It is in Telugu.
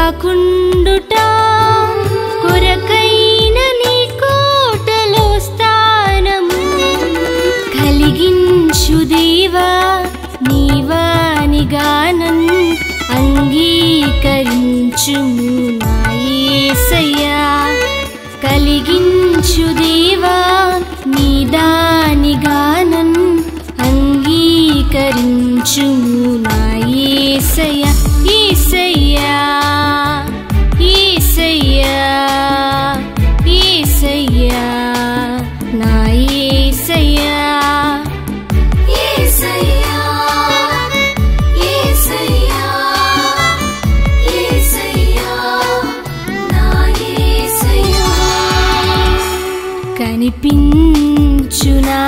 కాకుండుట కొరకైన నీ కోటలో స్థానము కలిగించు దేవా నీవాని గానం అంగీకరించుము నా యేసయ్యా కలిగించు దేవా నీదాని గానం అంగీకరించుము నా యేసయ్యా యేసయ్యా యేసయ్యా యేసయ్యా నా యేసయ్యా యేసయ్యా యేసయ్యా యేసయ్యా నా యేసయ్యా కనిపించు నా